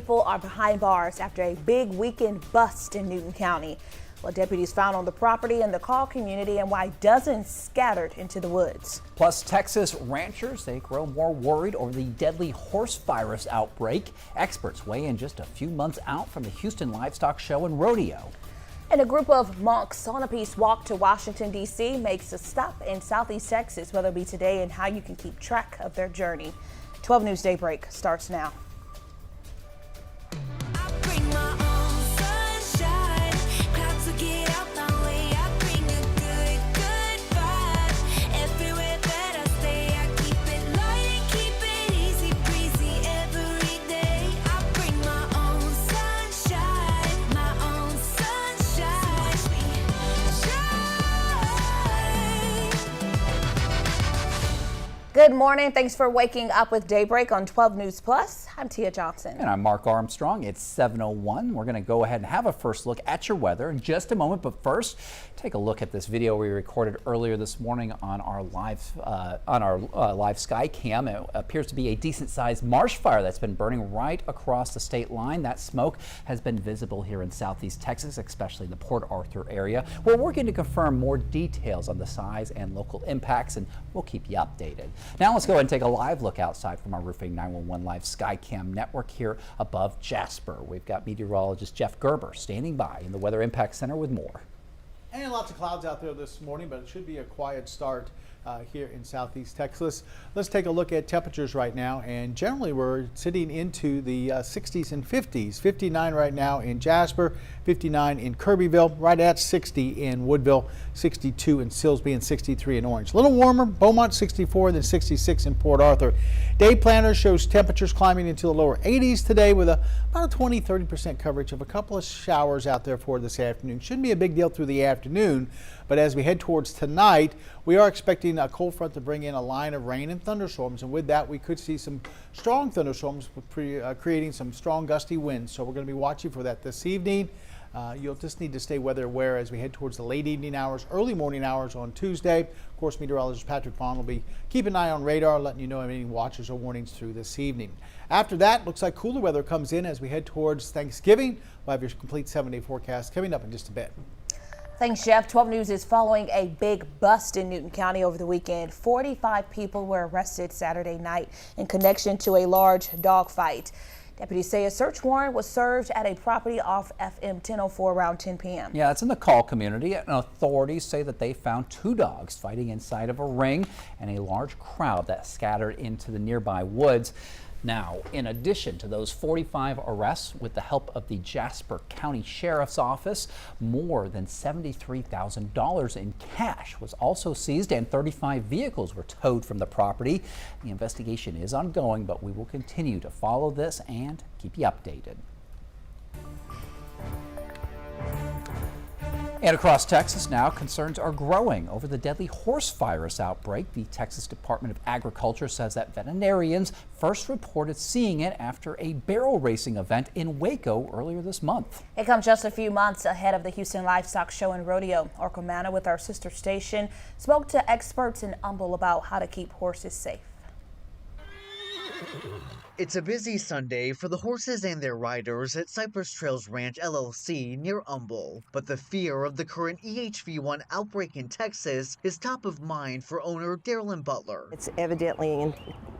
people are behind bars after a big weekend bust in Newton County. What deputies found on the property in the Call community and why dozens scattered into the woods. Plus, Texas ranchers, they grow more worried over the deadly horse virus outbreak. Experts weigh in just a few months out from the Houston Livestock Show and Rodeo. And a group of monks on a peace walk to Washington, D.C. makes a stop in Southeast Texas, where they'll be today and how you can keep track of their journey. 12 News Daybreak starts now. Good morning. Thanks for waking up with Daybreak on 12 News Plus. I'm Tia Johnson. And I'm Mark Armstrong. It's 7:01. We're going to go ahead and have a first look at your weather in just a moment. But first, take a look at this video we recorded earlier this morning on our live sky cam. It appears to be a decent-sized marsh fire that's been burning right across the state line. That smoke has been visible here in Southeast Texas, especially in the Port Arthur area. We're working to confirm more details on the size and local impacts, and we'll keep you updated. Now let's go ahead and take a live look outside from our Roofing 911 live Skycam network here above Jasper. We've got meteorologist Jeff Gerber standing by in the Weather Impact Center with more. And lots of clouds out there this morning, but it should be a quiet start here in Southeast Texas. Let's take a look at temperatures right now, and generally we're sitting into the 60s and 50s. 59 right now in Jasper, 59 in Kirbyville, right at 60 in Woodville, 62 in Silsbee, and 63 in Orange. A little warmer, Beaumont 64, then 66 in Port Arthur. Day planner shows temperatures climbing into the lower 80s today with about a 20-30% coverage of a couple of showers out there for this afternoon. Shouldn't be a big deal through the afternoon, but as we head towards tonight, we are expecting a cold front to bring in a line of rain and thunderstorms, and with that we could see some strong thunderstorms creating some strong gusty winds. So we're going to be watching for that this evening. You'll just need to stay weather aware as we head towards the late evening hours, early morning hours on Tuesday. Of course, meteorologist Patrick Vaughn will be keeping an eye on radar, letting you know of any watches or warnings through this evening. After that, looks like cooler weather comes in as we head towards Thanksgiving. We'll have your complete 7-day forecast coming up in just a bit. Thanks, Jeff. 12 News is following a big bust in Newton County over the weekend. 45 people were arrested Saturday night in connection to a large dog fight. Deputies say a search warrant was served at a property off FM 1004 around 10 p.m. Yeah, it's in the Call community, and authorities say that they found two dogs fighting inside of a ring and a large crowd that scattered into the nearby woods. Now, in addition to those 45 arrests, with the help of the Jasper County Sheriff's Office, more than $73,000 in cash was also seized and 35 vehicles were towed from the property. The investigation is ongoing, but we will continue to follow this and keep you updated. And across Texas now, concerns are growing over the deadly horse virus outbreak. The Texas Department of Agriculture says that veterinarians first reported seeing it after a barrel racing event in Waco earlier this month. It comes just a few months ahead of the Houston Livestock Show and Rodeo. Orko Manna with our sister station spoke to experts in Humble about how to keep horses safe. It's a busy Sunday for the horses and their riders at Cypress Trails Ranch LLC near Humble. But the fear of the current EHV1 outbreak in Texas is top of mind for owner Darylyn Butler. It's evidently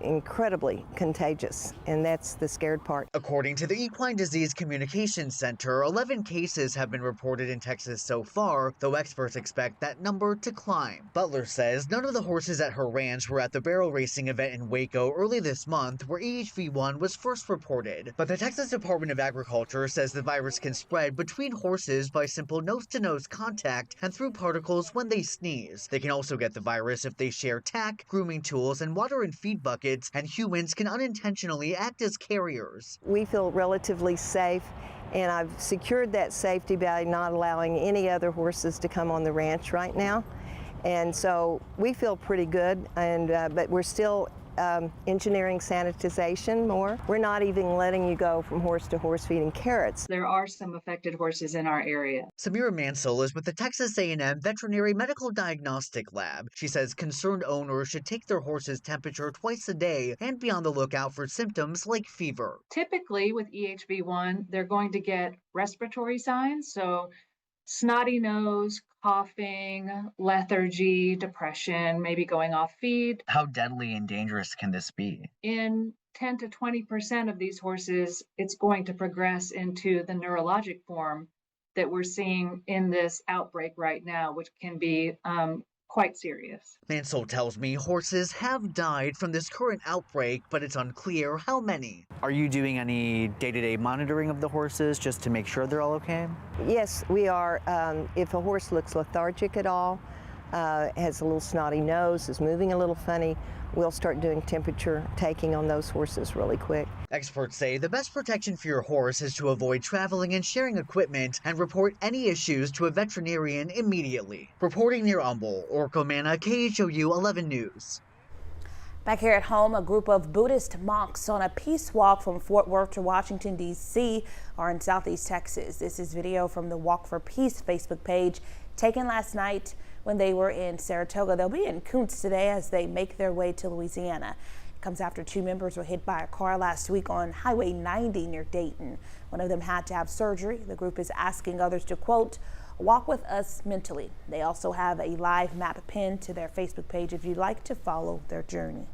incredibly contagious, and that's the scared part. According to the Equine Disease Communication Center, 11 cases have been reported in Texas so far, though experts expect that number to climb. Butler says none of the horses at her ranch were at the barrel racing event in Waco early this month, where EHV1 was first reported. But the Texas Department of Agriculture says the virus can spread between horses by simple nose-to-nose contact and through particles when they sneeze. They can also get the virus if they share tack, grooming tools, and water and feed buckets, and humans can unintentionally act as carriers. We feel relatively safe, and I've secured that safety by not allowing any other horses to come on the ranch right now. And so we feel pretty good, and but we're still engineering sanitization more. We're not even letting you go from horse to horse feeding carrots. There are some affected horses in our area. Samira Mansell is with the Texas A&M Veterinary Medical Diagnostic Lab. She says concerned owners should take their horse's temperature twice a day and be on the lookout for symptoms like fever. Typically with EHV1, they're going to get respiratory signs, so snotty nose, coughing, lethargy, depression, maybe going off feed. How deadly and dangerous can this be? In 10 to 20% of these horses, it's going to progress into the neurologic form that we're seeing in this outbreak right now, which can be quite serious. Mansell tells me horses have died from this current outbreak, but it's unclear how many. Are you doing any day-to-day monitoring of the horses just to make sure they're all okay? Yes, we are. If a horse looks lethargic at all, has a little snotty nose, is moving a little funny, we'll start doing temperature taking on those horses really quick. Experts say the best protection for your horse is to avoid traveling and sharing equipment and report any issues to a veterinarian immediately. Reporting near Humble, Orko Manna, KHOU 11 News. Back here at home, a group of Buddhist monks on a peace walk from Fort Worth to Washington, D.C. are in Southeast Texas. This is video from the Walk for Peace Facebook page taken last night when they were in Saratoga. They'll be in Kuntz today as they make their way to Louisiana. It comes after two members were hit by a car last week on Highway 90 near Dayton. One of them had to have surgery. The group is asking others to, quote, walk with us mentally. They also have a live map pinned to their Facebook page if you'd like to follow their journey.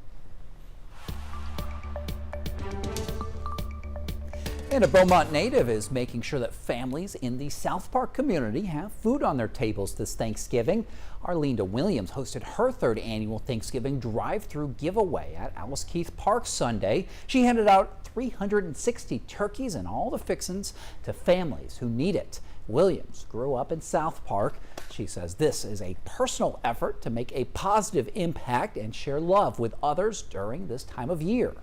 And a Beaumont native is making sure that families in the South Park community have food on their tables this Thanksgiving. Arlinda Williams hosted her third annual Thanksgiving drive-through giveaway at Alice Keith Park Sunday. She handed out 360 turkeys and all the fixins to families who need it. Williams grew up in South Park. She says this is a personal effort to make a positive impact and share love with others during this time of year.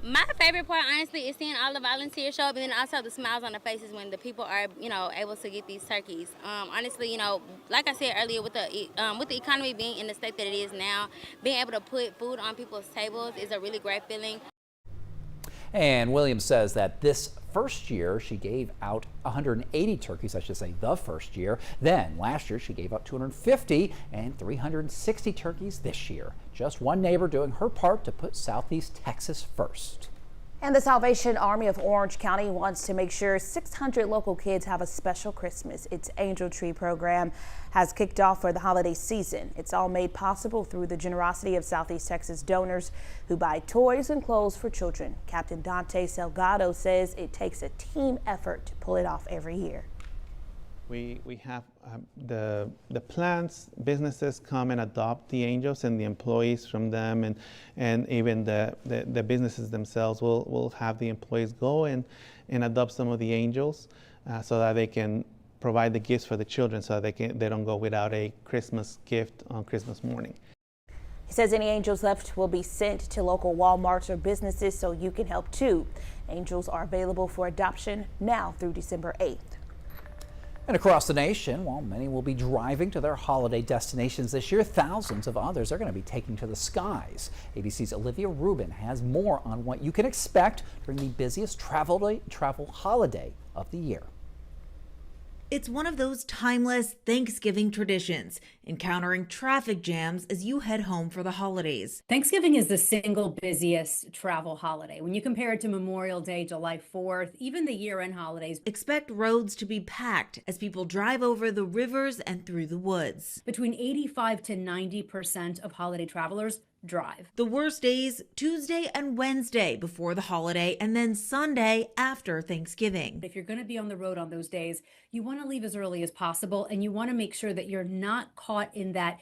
My favorite part, honestly, is seeing all the volunteers show up, and then also the smiles on the faces when the people are, able to get these turkeys. Honestly, like I said earlier, with the economy being in the state that it is now, being able to put food on people's tables is a really great feeling. And Williams says that this first year she gave out 180 turkeys, I should say the first year. Then last year she gave out 250 and 360 turkeys this year. Just one neighbor doing her part to put Southeast Texas first. And the Salvation Army of Orange County wants to make sure 600 local kids have a special Christmas. Its Angel Tree program has kicked off for the holiday season. It's all made possible through the generosity of Southeast Texas donors who buy toys and clothes for children. Captain Dante Salgado says it takes a team effort to pull it off every year. We have the plants, businesses come and adopt the angels, and the employees from them, and even the businesses themselves will have the employees go and adopt some of the angels so that they can provide the gifts for the children, so that they don't go without a Christmas gift on Christmas morning. He says any angels left will be sent to local Walmarts or businesses so you can help too. Angels are available for adoption now through December 8th. And across the nation, while many will be driving to their holiday destinations this year, thousands of others are going to be taking to the skies. ABC's Olivia Rubin has more on what you can expect during the busiest travel holiday of the year. It's one of those timeless Thanksgiving traditions, encountering traffic jams as you head home for the holidays. Thanksgiving is the single busiest travel holiday. When you compare it to Memorial Day, July 4th, even the year-end holidays. Expect roads to be packed as people drive over the rivers and through the woods. Between 85 to 90% of holiday travelers drive. The worst days, Tuesday and Wednesday before the holiday, and then Sunday after Thanksgiving. If you're going to be on the road on those days, you want to leave as early as possible, and you want to make sure that you're not caught in that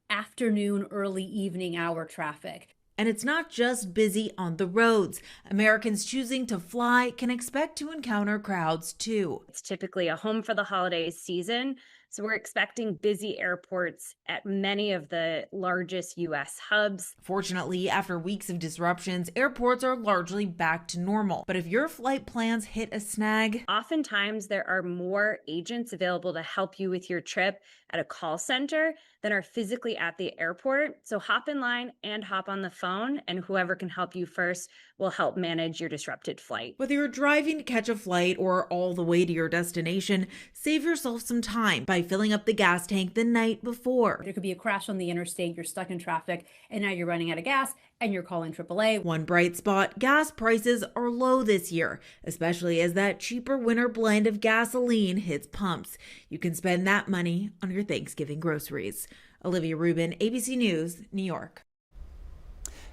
afternoon, early evening hour traffic. And it's not just busy on the roads. Americans choosing to fly can expect to encounter crowds too. It's typically a home for the holiday season, so we're expecting busy airports at many of the largest U.S. hubs. Fortunately, after weeks of disruptions, airports are largely back to normal. But if your flight plans hit a snag, oftentimes there are more agents available to help you with your trip at a call center than are physically at the airport. So hop in line and hop on the phone, and whoever can help you first will help manage your disrupted flight. Whether you're driving to catch a flight or all the way to your destination, save yourself some time by filling up the gas tank the night before. There could be a crash on the interstate, you're stuck in traffic, and now you're running out of gas and you're calling AAA. One bright spot, gas prices are low this year, especially as that cheaper winter blend of gasoline hits pumps. You can spend that money on your Thanksgiving groceries. Olivia Rubin, ABC News, New York.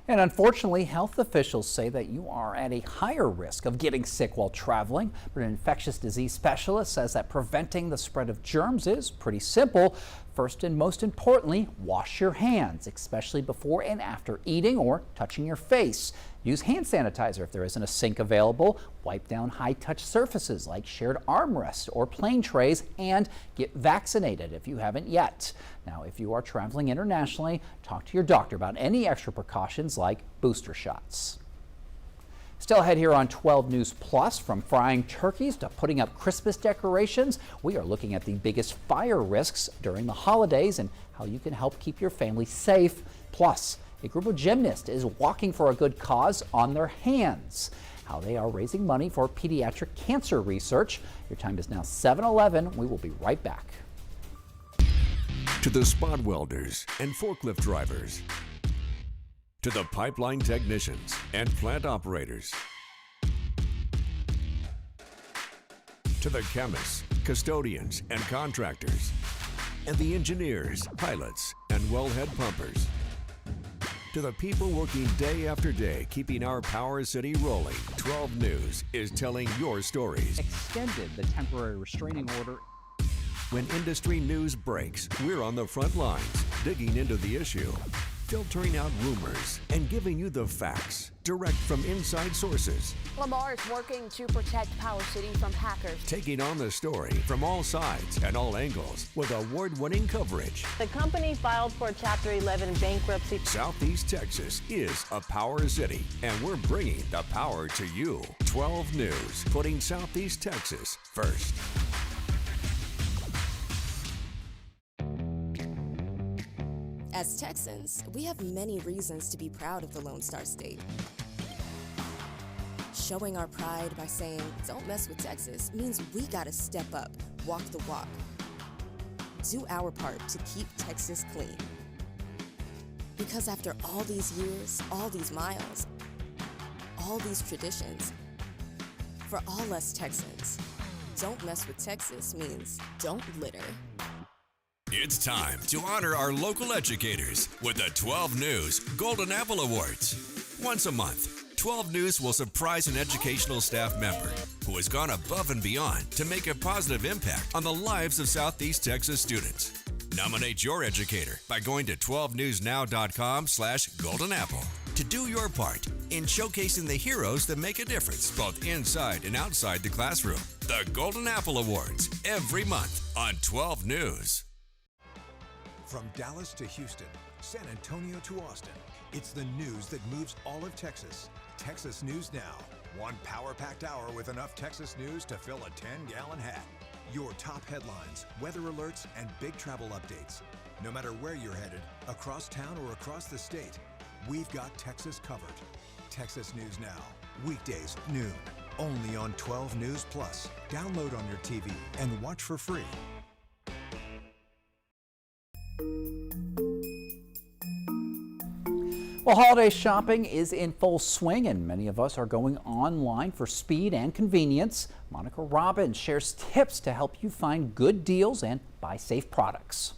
And unfortunately, health officials say that you are at a higher risk of getting sick while traveling. But an infectious disease specialist says that preventing the spread of germs is pretty simple. First and most importantly, wash your hands, especially before and after eating or touching your face. Use hand sanitizer if there isn't a sink available. Wipe down high-touch surfaces like shared armrests or plane trays, and get vaccinated if you haven't yet. Now, if you are traveling internationally, talk to your doctor about any extra precautions like booster shots. Still ahead here on 12 News Plus, from frying turkeys to putting up Christmas decorations, we are looking at the biggest fire risks during the holidays and how you can help keep your family safe. Plus, a group of gymnasts is walking for a good cause on their hands. How they are raising money for pediatric cancer research. Your time is now 7:11. We will be right back. To the spot welders and forklift drivers, to the pipeline technicians and plant operators, to the chemists, custodians, and contractors, and the engineers, pilots, and wellhead pumpers. To the people working day after day, keeping our Power City rolling, 12 News is telling your stories. Extended the temporary restraining order. When industry news breaks, we're on the front lines, digging into the issue, filtering out rumors, and giving you the facts direct from inside sources. Lamar is working to protect Power City from hackers. Taking on the story from all sides and all angles with award-winning coverage. The company filed for Chapter 11 bankruptcy. Southeast Texas is a power city, and we're bringing the power to you. 12 News, putting Southeast Texas first. As Texans, we have many reasons to be proud of the Lone Star State. Showing our pride by saying, "Don't mess with Texas," means we gotta step up, walk the walk. Do our part to keep Texas clean. Because after all these years, all these miles, all these traditions, for all us Texans, "Don't mess with Texas" means don't litter. It's time to honor our local educators with the 12 News Golden Apple Awards. Once a month, 12 News will surprise an educational staff member who has gone above and beyond to make a positive impact on the lives of Southeast Texas students. Nominate your educator by going to 12newsnow.com/goldenapple to do your part in showcasing the heroes that make a difference both inside and outside the classroom. The Golden Apple Awards every month on 12 News. From Dallas to Houston, San Antonio to Austin, it's the news that moves all of Texas. Texas News Now. One power-packed hour with enough Texas news to fill a 10-gallon hat. Your top headlines, weather alerts, and big travel updates. No matter where you're headed, across town or across the state, we've got Texas covered. Texas News Now. Weekdays, noon. Only on 12 News Plus. Download on your TV and watch for free. Well, holiday shopping is in full swing, and many of us are going online for speed and convenience. Monica Robbins shares tips to help you find good deals and buy safe products.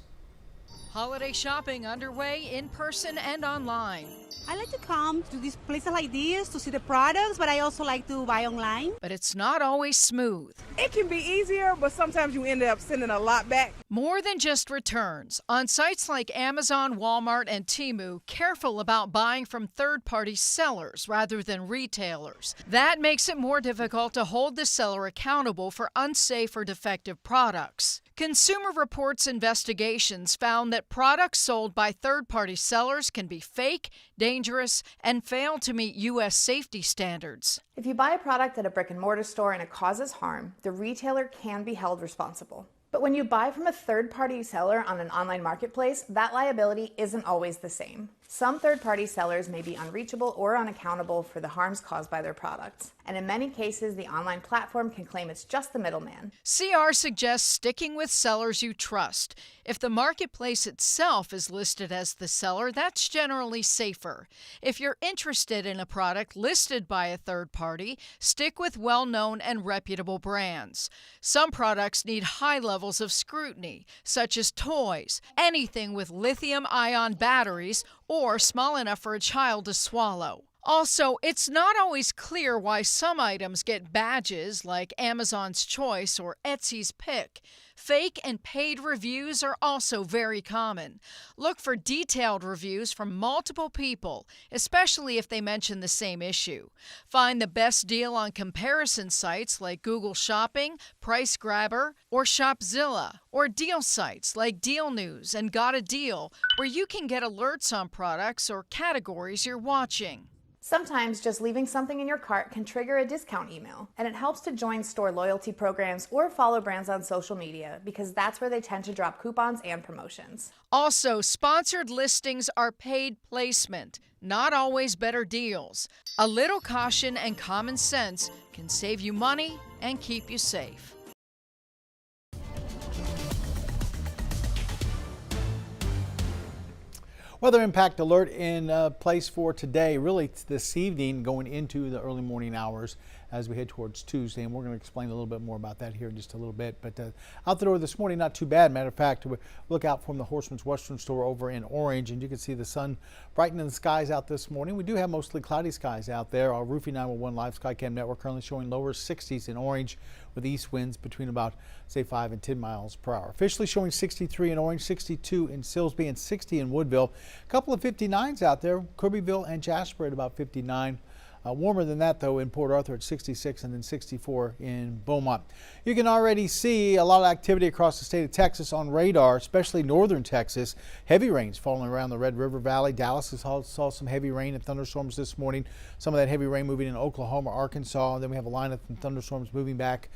Holiday shopping underway in person and online. I like to come to these places like this to see the products, but I also like to buy online. But it's not always smooth. It can be easier, but sometimes you end up sending a lot back. More than just returns. On sites like Amazon, Walmart, and Temu, careful about buying from third-party sellers rather than retailers. That makes it more difficult to hold the seller accountable for unsafe or defective products. Consumer Reports investigations found that products sold by third-party sellers can be fake, dangerous, and fail to meet U.S. safety standards. If you buy a product at a brick-and-mortar store and it causes harm, the retailer can be held responsible. But when you buy from a third-party seller on an online marketplace, that liability isn't always the same. Some third-party sellers may be unreachable or unaccountable for the harms caused by their products. And in many cases, the online platform can claim it's just the middleman. CR suggests sticking with sellers you trust. If the marketplace itself is listed as the seller, that's generally safer. If you're interested in a product listed by a third party, stick with well-known and reputable brands. Some products need high levels of scrutiny, such as toys, anything with lithium-ion batteries, or small enough for a child to swallow. Also, it's not always clear why some items get badges like Amazon's Choice or Etsy's Pick. Fake and paid reviews are also very common. Look for detailed reviews from multiple people, especially if they mention the same issue. Find the best deal on comparison sites like Google Shopping, Price Grabber, or Shopzilla, or deal sites like Deal News and Got a Deal, where you can get alerts on products or categories you're watching. Sometimes just leaving something in your cart can trigger a discount email, and it helps to join store loyalty programs or follow brands on social media because that's where they tend to drop coupons and promotions. Also, sponsored listings are paid placement, not always better deals. A little caution and common sense can save you money and keep you safe. Weather impact alert in place for today, really this evening going into the early morning hours as we head towards Tuesday. And we're going to explain a little bit more about that here in just a little bit. But out the door this morning, not too bad. Matter of fact, look out from the Horseman's Western Store over in Orange, and you can see the sun brightening the skies out this morning. We do have mostly cloudy skies out there. Our Roofing 911 Live Skycam network currently showing lower 60s in Orange with east winds between about, say, 5 and 10 miles per hour. Officially showing 63 in Orange, 62 in Silsbee, and 60 in Woodville. A couple of 59s out there, Kirbyville and Jasper at about 59. Warmer than that, though, in Port Arthur at 66 and then 64 in Beaumont. You can already see a lot of activity across the state of Texas on radar, especially northern Texas. Heavy rains falling around the Red River Valley. Dallas saw some heavy rain and thunderstorms this morning. Some of that heavy rain moving in Oklahoma, Arkansas, and then we have a line of thunderstorms moving back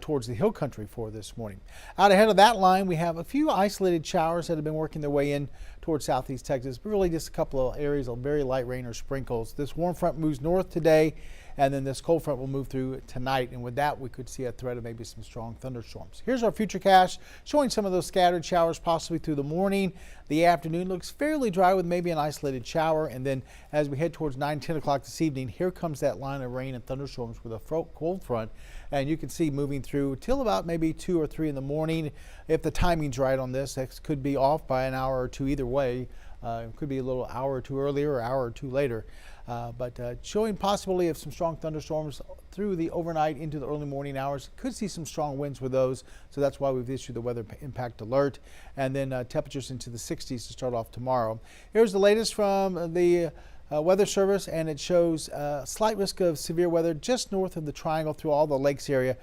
towards the hill country for this morning. Out ahead of that line, we have a few isolated showers that have been working their way in towards southeast Texas, but really just a couple of areas of very light rain or sprinkles. This warm front moves north today, and then this cold front will move through tonight, and with that we could see a threat of maybe some strong thunderstorms. Here's our futurecast showing some of those scattered showers possibly through the morning. The afternoon looks fairly dry with maybe an isolated shower, and then as we head towards 9-10 o'clock this evening, here comes that line of rain and thunderstorms with a cold front, and you can see moving through till about maybe 2 or 3 in the morning. If the timing's right on this, that could be off by an hour or two either way. It could be a little hour or two earlier or hour or two later. But showing possibility of some strong thunderstorms through the overnight into the early morning hours. Could see some strong winds with those, so that's why we've issued the weather impact alert. And then temperatures into the 60s to start off tomorrow. Here's the latest from the Weather Service, and it shows slight risk of severe weather just north of the triangle through all the lakes area.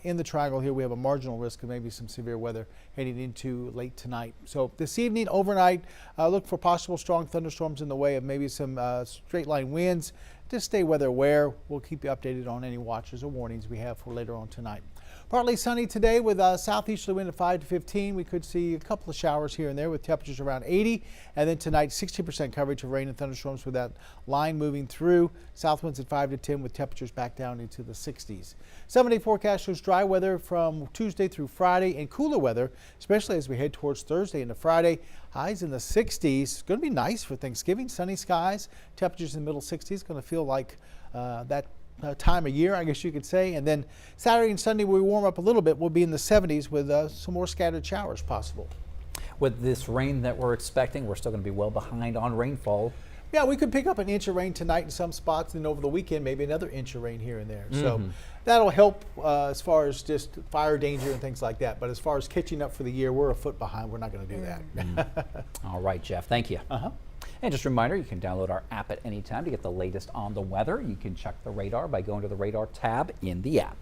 In the triangle here, we have a marginal risk of maybe some severe weather heading into late tonight. So this evening, overnight, look for possible strong thunderstorms in the way of maybe some straight line winds. Just stay weather aware. We'll keep you updated on any watches or warnings we have for later on tonight. Partly sunny today with a southeasterly wind of 5 to 15. We could see a couple of showers here and there with temperatures around 80. And then tonight, 60% coverage of rain and thunderstorms with that line moving through. South winds at 5 to 10 with temperatures back down into the 60s. 7-day forecast shows dry weather from Tuesday through Friday and cooler weather, especially as we head towards Thursday into Friday. Highs in the 60s. It's going to be nice for Thanksgiving. Sunny skies. Temperatures in the middle 60s. Going to feel like that time of year, I guess you could say. And then Saturday and Sunday, we warm up a little bit. We'll be in the 70s with some more scattered showers possible. With this rain that we're expecting, we're still going to be well behind on rainfall. Yeah, we could pick up an inch of rain tonight in some spots, and over the weekend, maybe another inch of rain here and there. So that'll help as far as just fire danger and things like that. But as far as catching up for the year, we're a foot behind. We're not going to do that. All right, Jeff. Thank you. And just a reminder, you can download our app at any time to get the latest on the weather. You can check the radar by going to the radar tab in the app.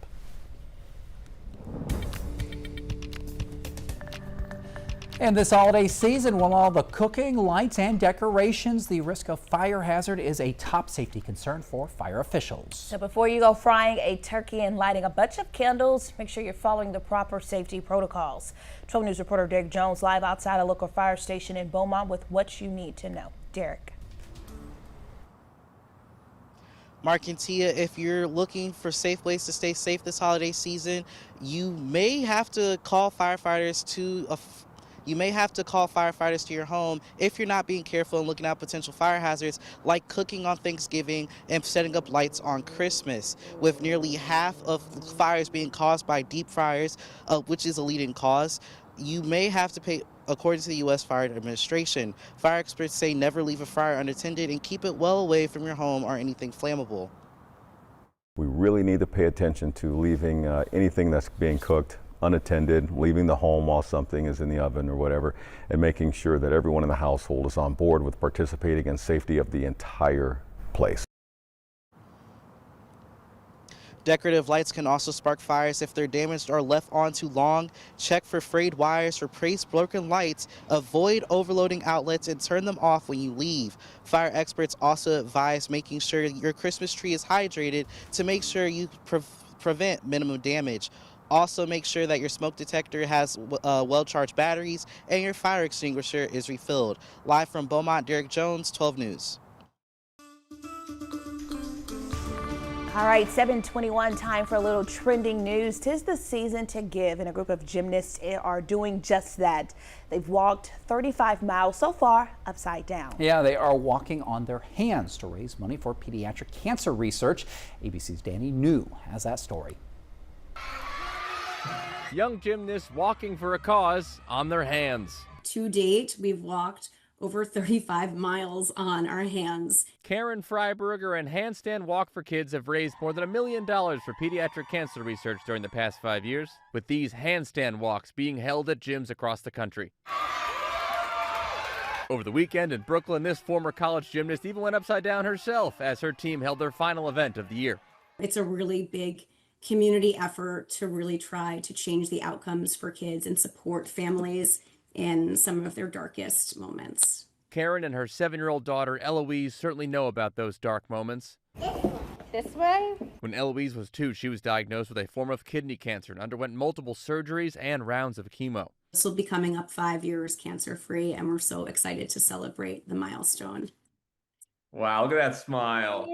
And this holiday season, with all the cooking, lights, and decorations, the risk of fire hazard is a top safety concern for fire officials. So before you go frying a turkey and lighting a bunch of candles, make sure you're following the proper safety protocols. 12 News reporter Derek Jones live outside a local fire station in Beaumont with what you need to know. Derek. Mark and Tia, if you're looking for safe ways to stay safe this holiday season, you may have to call firefighters to your home if you're not being careful and looking out potential fire hazards like cooking on Thanksgiving and setting up lights on Christmas. With nearly half of fires being caused by deep fryers, which is a leading cause, you may have to pay, according to the U.S. Fire Administration. Fire experts say never leave a fryer unattended and keep it well away from your home or anything flammable. We really need to pay attention to leaving anything that's being cooked unattended, leaving the home while something is in the oven or whatever, and making sure that everyone in the household is on board with participating in safety of the entire place. Decorative lights can also spark fires if they're damaged or left on too long. Check for frayed wires, replace broken lights, avoid overloading outlets, and turn them off when you leave. Fire experts also advise making sure your Christmas tree is hydrated to make sure you prevent minimum damage. Also, make sure that your smoke detector has well-charged batteries and your fire extinguisher is refilled. Live from Beaumont, Derek Jones, 12 News. All right, 7:21, time for a little trending news. 'Tis the season to give, and a group of gymnasts are doing just that. They've walked 35 miles so far upside down. Yeah, they are walking on their hands to raise money for pediatric cancer research. ABC's Danny New has that story. Young gymnasts walking for a cause on their hands. To date, we've walked over 35 miles on our hands. Karen Freiberger and Handstand Walk for Kids have raised more than $1 million for pediatric cancer research during the past 5 years, with these handstand walks being held at gyms across the country. Over the weekend in Brooklyn, this former college gymnast even went upside down herself as her team held their final event of the year. It's a really big community effort to really try to change the outcomes for kids and support families in some of their darkest moments. Karen and her 7-year-old daughter Eloise certainly know about those dark moments. This way? When Eloise was 2, she was diagnosed with a form of kidney cancer and underwent multiple surgeries and rounds of chemo. This will be coming up 5 years cancer-free, and we're so excited to celebrate the milestone. Wow, look at that smile.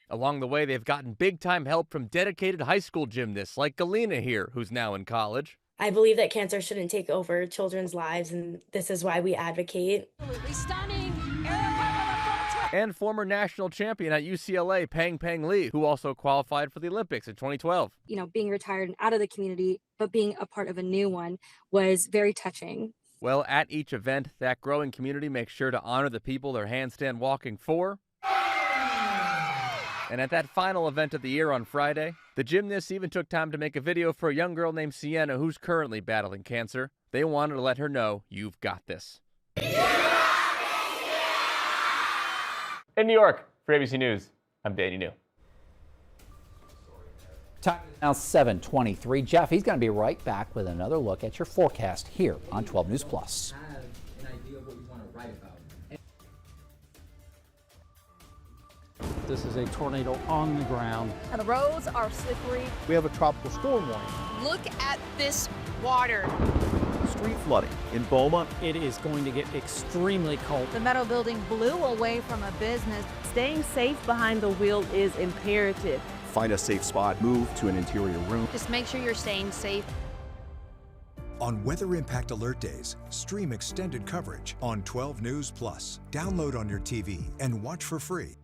Along the way, they've gotten big-time help from dedicated high school gymnasts like Galena here, who's now in college. I believe that cancer shouldn't take over children's lives, and this is why we advocate. Stunning. And former national champion at UCLA, Peng Lee, who also qualified for the Olympics in 2012. You know, being retired and out of the community, but being a part of a new one was very touching. Well, at each event, that growing community makes sure to honor the people they're handstand walking for. And at that final event of the year on Friday, the gymnasts even took time to make a video for a young girl named Sienna who's currently battling cancer. They wanted to let her know, you've got this. In New York, for ABC News, I'm Danny New. Time is now 7:23. Jeff, he's going to be right back with another look at your forecast here on 12 News Plus. This is a tornado on the ground. And the roads are slippery. We have a tropical storm warning. Look at this water. Street flooding in Beaumont. It is going to get extremely cold. The metal building blew away from a business. Staying safe behind the wheel is imperative. Find a safe spot, move to an interior room. Just make sure you're staying safe. On Weather Impact Alert Days, stream extended coverage on 12 News Plus. Download on your TV and watch for free.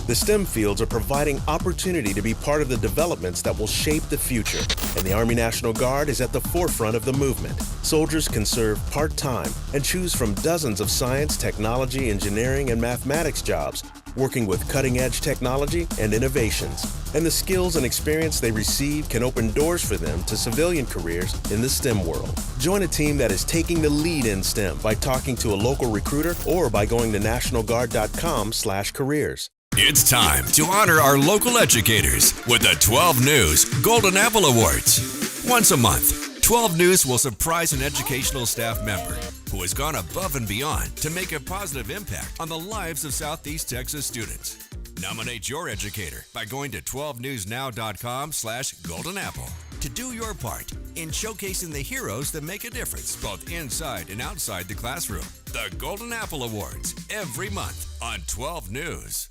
The STEM fields are providing opportunity to be part of the developments that will shape the future, and the Army National Guard is at the forefront of the movement. Soldiers can serve part-time and choose from dozens of science, technology, engineering, and mathematics jobs, working with cutting-edge technology and innovations. And the skills and experience they receive can open doors for them to civilian careers in the STEM world. Join a team that is taking the lead in STEM by talking to a local recruiter or by going to nationalguard.com/careers. It's time to honor our local educators with the 12 News Golden Apple Awards. Once a month, 12 News will surprise an educational staff member who has gone above and beyond to make a positive impact on the lives of Southeast Texas students. Nominate your educator by going to 12newsnow.com/Golden Apple to do your part in showcasing the heroes that make a difference both inside and outside the classroom. The Golden Apple Awards every month on 12 News.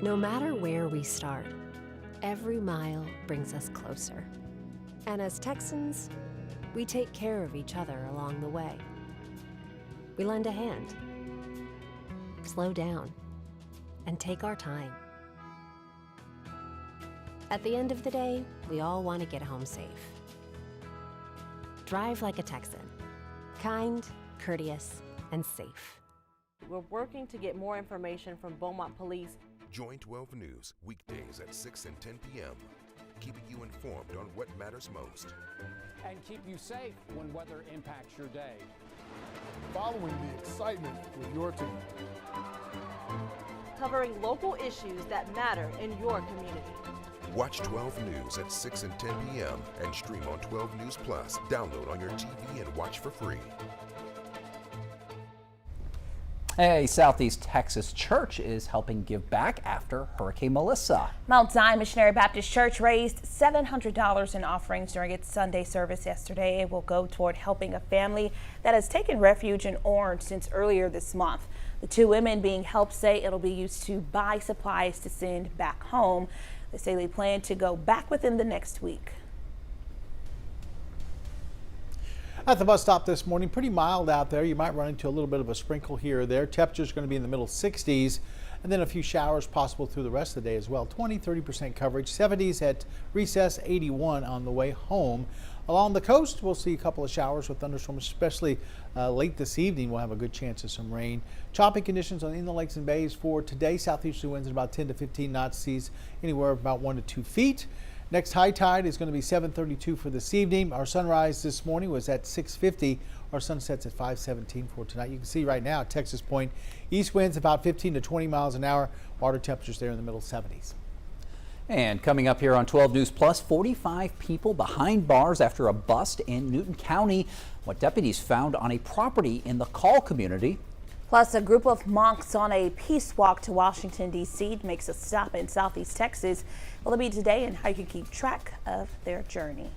No matter where we start, every mile brings us closer. And as Texans, we take care of each other along the way. We lend a hand, slow down, and take our time. At the end of the day, we all want to get home safe. Drive like a Texan. Kind, courteous, and safe. We're working to get more information from Beaumont Police. Join 12 News weekdays at 6 and 10 p.m., keeping you informed on what matters most. And keep you safe when weather impacts your day. Following the excitement with your team. Covering local issues that matter in your community. Watch 12 News at 6 and 10 p.m. and stream on 12 News Plus. Download on your TV and watch for free. A Southeast Texas church is helping give back after Hurricane Melissa. Mount Zion Missionary Baptist Church raised $700 in offerings during its Sunday service yesterday. It will go toward helping a family that has taken refuge in Orange since earlier this month. The two women being helped say it'll be used to buy supplies to send back home. They say they plan to go back within the next week. At the bus stop this morning, pretty mild out there. You might run into a little bit of a sprinkle here or there. Temperature's going to be in the middle 60s, and then a few showers possible through the rest of the day as well. 20-30% coverage, 70s at recess, 81 on the way home. Along the coast, we'll see a couple of showers with thunderstorms, especially late this evening. We'll have a good chance of some rain. Choppy conditions in the lakes and bays for today. Southeasterly winds at about 10 to 15 knots, seas anywhere about 1 to 2 feet. Next high tide is going to be 7:32 for this evening. Our sunrise this morning was at 6:50. Our sunset's at 5:17 for tonight. You can see right now at Texas Point, east winds about 15 to 20 miles an hour. Water temperatures there in the middle 70s. And coming up here on 12 News Plus, 45 people behind bars after a bust in Newton County. What deputies found on a property in the Call community. Plus, a group of monks on a peace walk to Washington, D.C. makes a stop in Southeast Texas. Will it be today, and how you can keep track of their journey?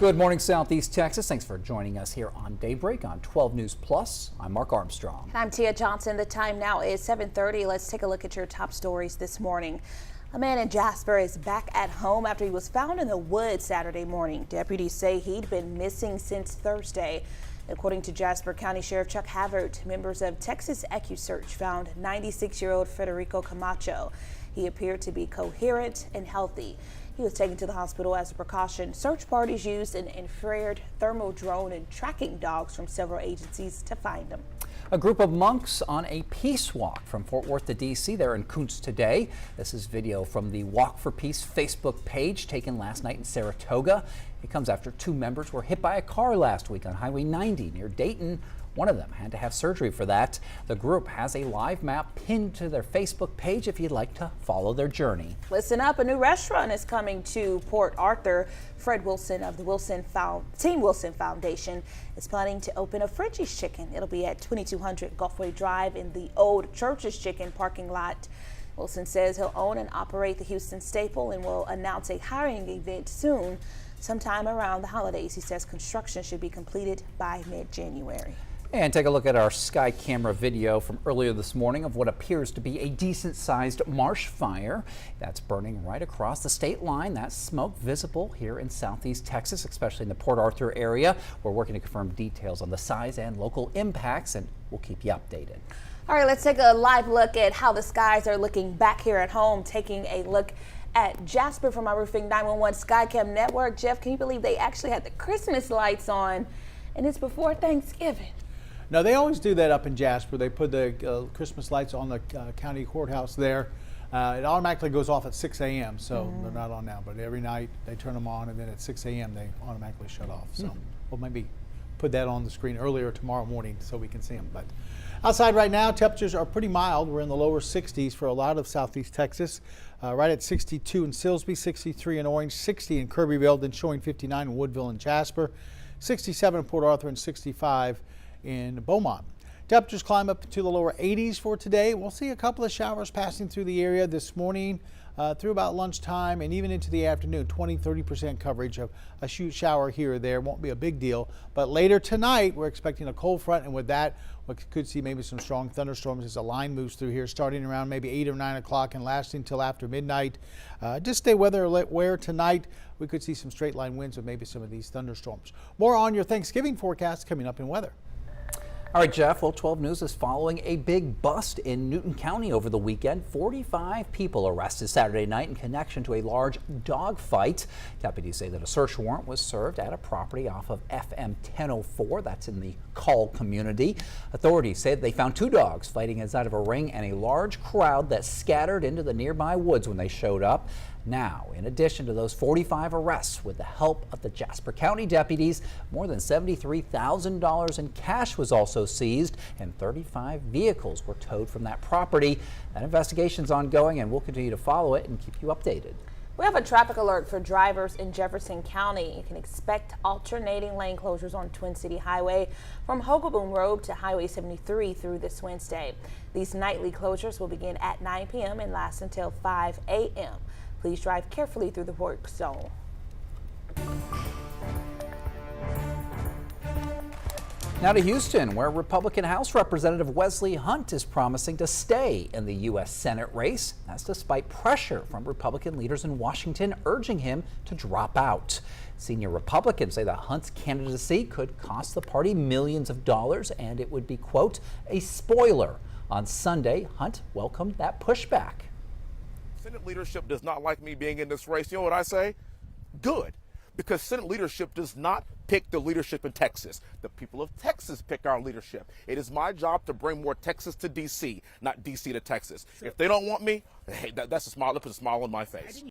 Good morning, Southeast Texas. Thanks for joining us here on Daybreak on 12 News Plus. I'm Mark Armstrong. I'm Tia Johnson. The time now is 7:30. Let's take a look at your top stories this morning. A man in Jasper is back at home after he was found in the woods Saturday morning. Deputies say he'd been missing since Thursday. According to Jasper County Sheriff Chuck Havert, members of Texas EcuSearch found 96-year-old Federico Camacho. He appeared to be coherent and healthy. He was taken to the hospital as a precaution. Search parties used an infrared thermal drone and tracking dogs from several agencies to find him. A group of monks on a peace walk from Fort Worth to D.C. They're in Kuntz today. This is video from the Walk for Peace Facebook page taken last night in Saratoga. It comes after 2 members were hit by a car last week on Highway 90 near Dayton. One of them had to have surgery for that. The group has a live map pinned to their Facebook page if you'd like to follow their journey. Listen up, a new restaurant is coming to Port Arthur. Fred Wilson of the Team Wilson Foundation is planning to open a Frenchie's Chicken. It'll be at 2200 Gulfway Drive in the old Church's Chicken parking lot. Wilson says he'll own and operate the Houston staple and will announce a hiring event soon, sometime around the holidays. He says construction should be completed by mid-January. And take a look at our sky camera video from earlier this morning of what appears to be a decent-sized marsh fire that's burning right across the state line. That smoke visible here in Southeast Texas, especially in the Port Arthur area. We're working to confirm details on the size and local impacts, and we'll keep you updated. All right, let's take a live look at how the skies are looking back here at home. Taking a look at Jasper from our Roofing 911 Skycam network. Jeff, can you believe they actually had the Christmas lights on, and it's before Thanksgiving? No, they always do that up in Jasper. They put the Christmas lights on the county courthouse there. It automatically goes off at 6 a.m., so they're not on now. But every night they turn them on, and then at 6 a.m. they automatically shut off. So we'll maybe put that on the screen earlier tomorrow morning so we can see them. But outside right now, temperatures are pretty mild. We're in the lower 60s for a lot of Southeast Texas. Right at 62 in Silsbee, 63 in Orange, 60 in Kirbyville, then showing 59 in Woodville and Jasper, 67 in Port Arthur, and 65 in Beaumont. Temperatures climb up to the lower 80s for today. We'll see a couple of showers passing through the area this morning through about lunchtime and even into the afternoon. 20-30% coverage of a shower here or there. Won't be a big deal. But later tonight, we're expecting a cold front, and with that, we could see maybe some strong thunderstorms as a line moves through here, starting around maybe 8 or 9 o'clock and lasting until after midnight. Just stay weather aware tonight. We could see some straight line winds with maybe some of these thunderstorms. More on your Thanksgiving forecast coming up in weather. All right, Jeff, well, 12 News is following a big bust in Newton County over the weekend. 45 people arrested Saturday night in connection to a large dog fight. Deputies say that a search warrant was served at a property off of FM 1004. That's in the Call community. Authorities say they found 2 dogs fighting inside of a ring and a large crowd that scattered into the nearby woods when they showed up. Now, in addition to those 45 arrests, with the help of the Jasper County deputies, more than $73,000 in cash was also seized, and 35 vehicles were towed from that property. That investigation's ongoing, and we'll continue to follow it and keep you updated. We have a traffic alert for drivers in Jefferson County. You can expect alternating lane closures on Twin City Highway from Hogaboom Road to Highway 73 through this Wednesday. These nightly closures will begin at 9 p.m. and last until 5 a.m. Please drive carefully through the work zone. Now to Houston, where Republican House Representative Wesley Hunt is promising to stay in the U.S. Senate race. That's despite pressure from Republican leaders in Washington urging him to drop out. Senior Republicans say that Hunt's candidacy could cost the party millions of dollars, and it would be, quote, a spoiler. On Sunday, Hunt welcomed that pushback. Senate leadership does not like me being in this race. You know what I say? Good. Because Senate leadership does not pick the leadership in Texas. The people of Texas pick our leadership. It is my job to bring more Texas to D.C., not D.C. to Texas. If they don't want me, hey, that's a smile. That puts a smile on my face.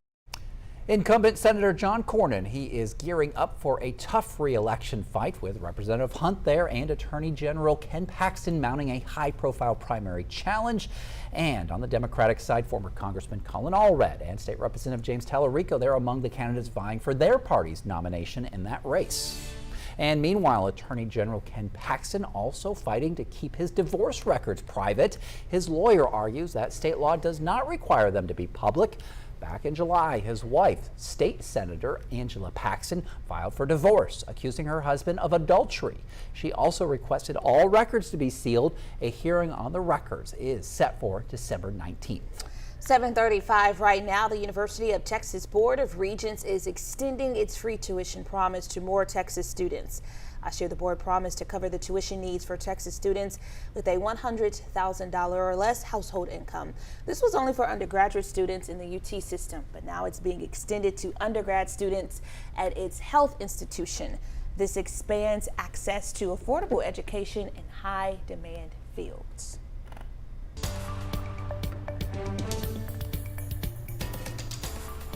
Incumbent Senator John Cornyn, he is gearing up for a tough re-election fight with Representative Hunt there and Attorney General Ken Paxton mounting a high-profile primary challenge. And on the Democratic side, former Congressman Colin Allred and State Representative James Tallarico, they're among the candidates vying for their party's nomination in that race. And meanwhile, Attorney General Ken Paxton also fighting to keep his divorce records private. His lawyer argues that state law does not require them to be public. Back in July, his wife, State Senator Angela Paxton, filed for divorce, accusing her husband of adultery. She also requested all records to be sealed. A hearing on the records is set for December 19th. 7:35 right now. The University of Texas Board of Regents is extending its free tuition promise to more Texas students. Last year, the board promised to cover the tuition needs for Texas students with a $100,000 or less household income. This was only for undergraduate students in the UT system, but now it's being extended to undergrad students at its health institution. This expands access to affordable education in high-demand fields.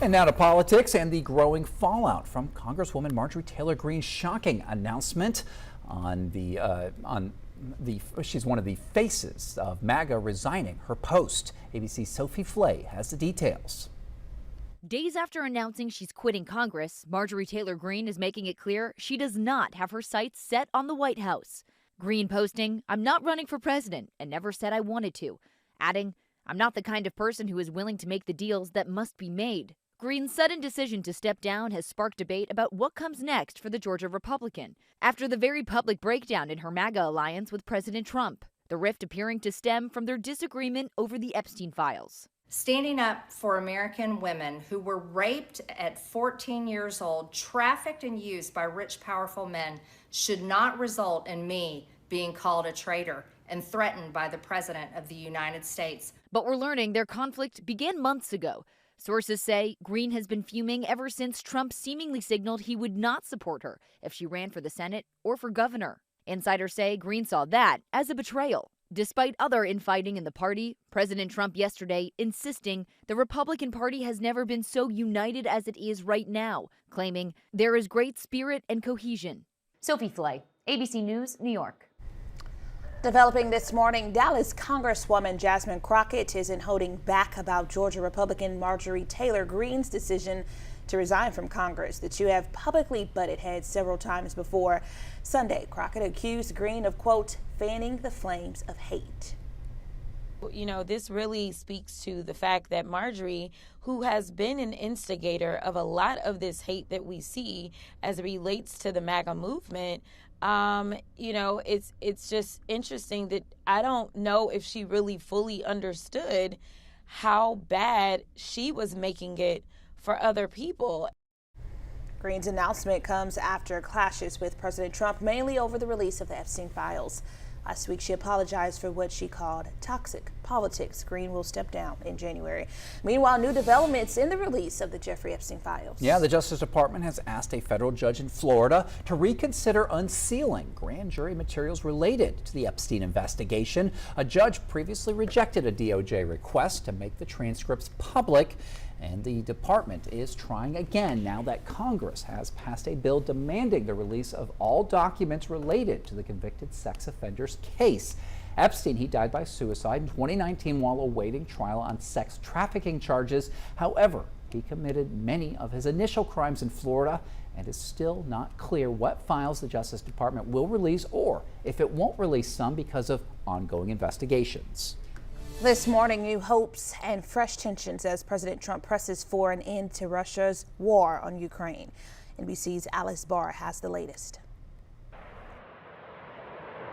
And now to politics and the growing fallout from Congresswoman Marjorie Taylor Greene's shocking announcement she's one of the faces of MAGA resigning her post. ABC's Sophie Flay has the details. Days after announcing she's quitting Congress, Marjorie Taylor Greene is making it clear she does not have her sights set on the White House. Greene posting, "I'm not running for president and never said I wanted to," adding, "I'm not the kind of person who is willing to make the deals that must be made." Greene's sudden decision to step down has sparked debate about what comes next for the Georgia Republican, after the very public breakdown in her MAGA alliance with President Trump, the rift appearing to stem from their disagreement over the Epstein files. Standing up for American women who were raped at 14 years old, trafficked and used by rich, powerful men should not result in me being called a traitor and threatened by the President of the United States. But we're learning their conflict began months ago. Sources say Greene has been fuming ever since Trump seemingly signaled he would not support her if she ran for the Senate or for governor. Insiders say Greene saw that as a betrayal. Despite other infighting in the party, President Trump yesterday insisting the Republican Party has never been so united as it is right now, claiming there is great spirit and cohesion. Sophie Flay, ABC News, New York. Developing this morning, Dallas Congresswoman Jasmine Crockett isn't holding back about Georgia Republican Marjorie Taylor Greene's decision to resign from Congress. The two have publicly butted heads several times before. Sunday, Crockett accused Greene of, quote, fanning the flames of hate. You know, this really speaks to the fact that Marjorie, who has been an instigator of a lot of this hate that we see as it relates to the MAGA movement, you know, it's just interesting that I don't know if she really fully understood how bad she was making it for other people. Greene's announcement comes after clashes with President Trump, mainly over the release of the Epstein files. Last week, she apologized for what she called toxic politics. Greene will step down in January. Meanwhile, new developments in the release of the Jeffrey Epstein files. Yeah, the Justice Department has asked a federal judge in Florida to reconsider unsealing grand jury materials related to the Epstein investigation. A judge previously rejected a DOJ request to make the transcripts public. And the department is trying again now that Congress has passed a bill demanding the release of all documents related to the convicted sex offender's case. Epstein, he died by suicide in 2019 while awaiting trial on sex trafficking charges. However, he committed many of his initial crimes in Florida, and it's still not clear what files the Justice Department will release or if it won't release some because of ongoing investigations. This morning, new hopes and fresh tensions as President Trump presses for an end to Russia's war on Ukraine. NBC's Alice Barr has the latest.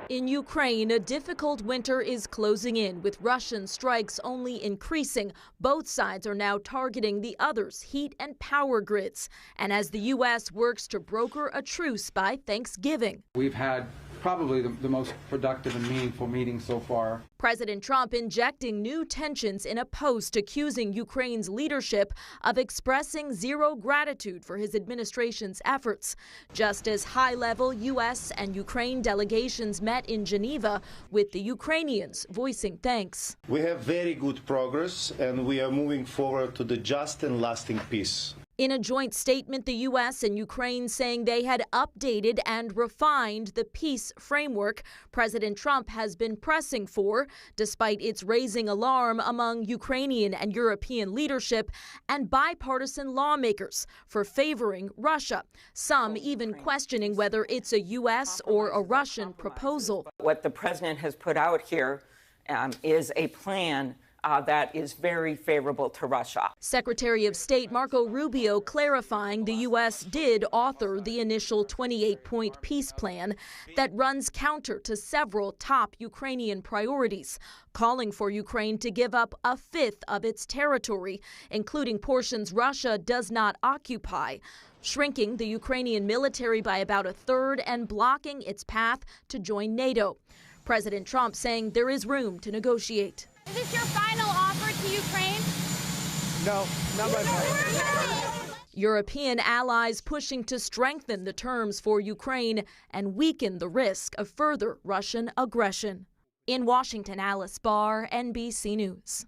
In Ukraine, a difficult winter is closing in, with Russian strikes only increasing. Both sides are now targeting the other's heat and power grids. And as the U.S. works to broker a truce by Thanksgiving, we've had probably the most productive and meaningful meeting so far. President Trump injecting new tensions in a post accusing Ukraine's leadership of expressing zero gratitude for his administration's efforts. Just as high-level U.S. and Ukraine delegations met in Geneva, with the Ukrainians voicing thanks. We have very good progress, and we are moving forward to the just and lasting peace. In a joint statement, the U.S. and Ukraine saying they had updated and refined the peace framework President Trump has been pressing for, despite its raising alarm among Ukrainian and European leadership and bipartisan lawmakers for favoring Russia, some even questioning whether it's a U.S. or a Russian proposal. What the president has put out here is a plan that is very favorable to Russia. Secretary of State Marco Rubio clarifying the U.S. did author the initial 28-point peace plan that runs counter to several top Ukrainian priorities, calling for Ukraine to give up a fifth of its territory, including portions Russia does not occupy, shrinking the Ukrainian military by about a third and blocking its path to join NATO. President Trump saying there is room to negotiate. Is this your final offer to Ukraine? No, not my part. European allies pushing to strengthen the terms for Ukraine and weaken the risk of further Russian aggression. In Washington, Alice Barr, NBC News.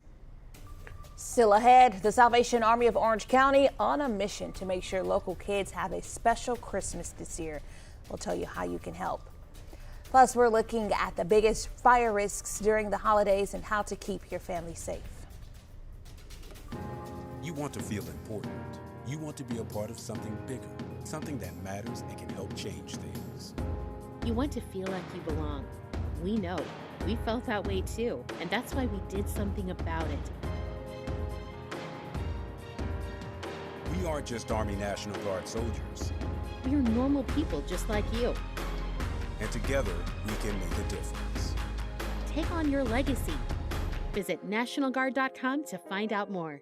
Still ahead, the Salvation Army of Orange County on a mission to make sure local kids have a special Christmas this year. We'll tell you how you can help. Plus, we're looking at the biggest fire risks during the holidays and how to keep your family safe. You want to feel important. You want to be a part of something bigger, something that matters and can help change things. You want to feel like you belong. We know. We felt that way too, and that's why we did something about it. We aren't just Army National Guard soldiers. We are normal people just like you. And together, we can make a difference. Take on your legacy. Visit NationalGuard.com to find out more.